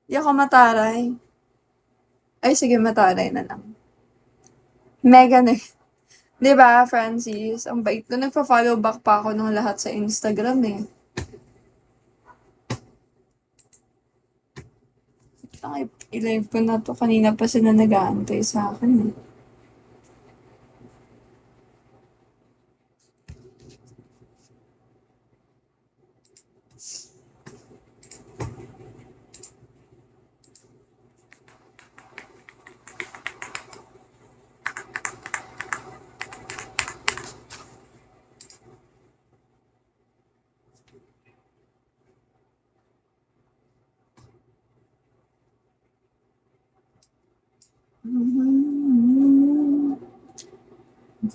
Di ako mataray. Ay, sige, mataray na lang. Megan eh. Di ba, Francis? Ang bait ko. Nagpa-follow back pa ako ng lahat sa Instagram eh. I-live ko na to. Kanina pa sila nag-aantay sa akin eh.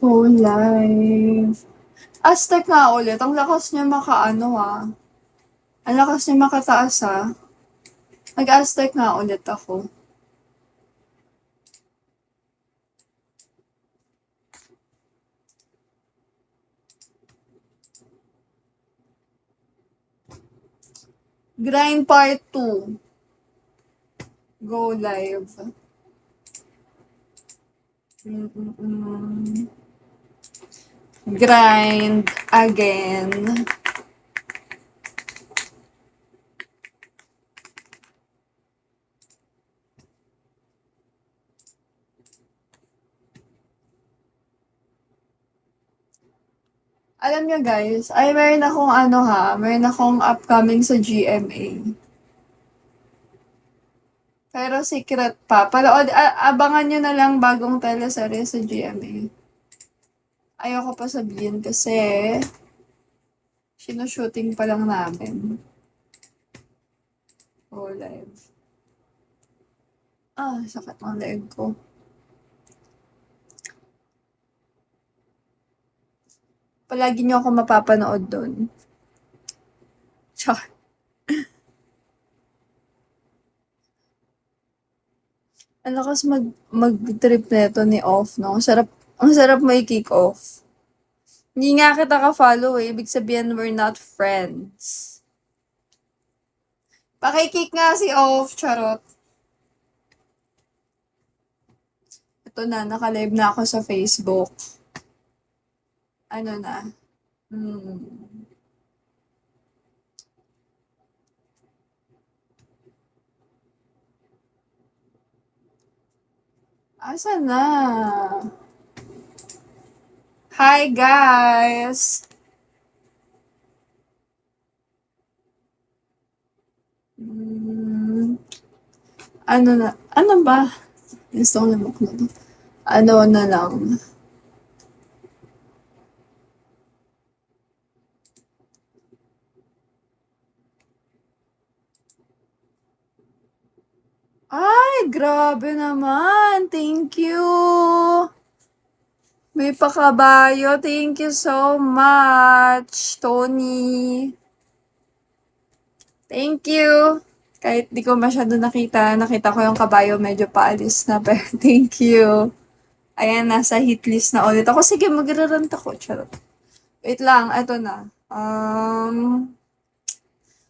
Go live. Aztec nga ulit. Ang lakas niya makaano ah. Ang lakas niya makataas ah. Nag-Aztec nga ulit ako. Grind part 2. Go live. Grind again. Alam nyo guys, ay meron akong meron akong upcoming sa GMA. Pero secret pa. Abangan nyo na lang bagong teleserye sa GMA. Ayoko pa sabihin kasi sinushooting pa lang namin. Oh, live. Sakit ng leg ko. Palagi nyo ako mapapanood doon. Char. Ang lakas mag-trip neto ni Off, no? Ang sarap may kick off. Hindi nga kita ka-follow eh. Ibig sabihin, we're not friends. Pakikick nga si Off, charot. Ito na, naka-live na ako sa Facebook. Ano na? Asa na? Hi, guys! Ano ba? Gusto ko na to. Ano na lang. Ay, grabe naman. Thank you. May pakabayo. Thank you so much, Tony. Thank you. Kahit di ko masyado nakita ko yung kabayo medyo paalis na. Pero thank you. Ayan, nasa hit list na ulit ako. Sige, magrarant ako. Charot. Wait lang, eto na.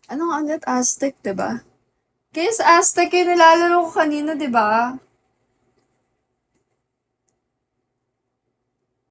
Anong ulit? Aztec, diba? Guys, Aztec yung nilalaro ko kanina, diba?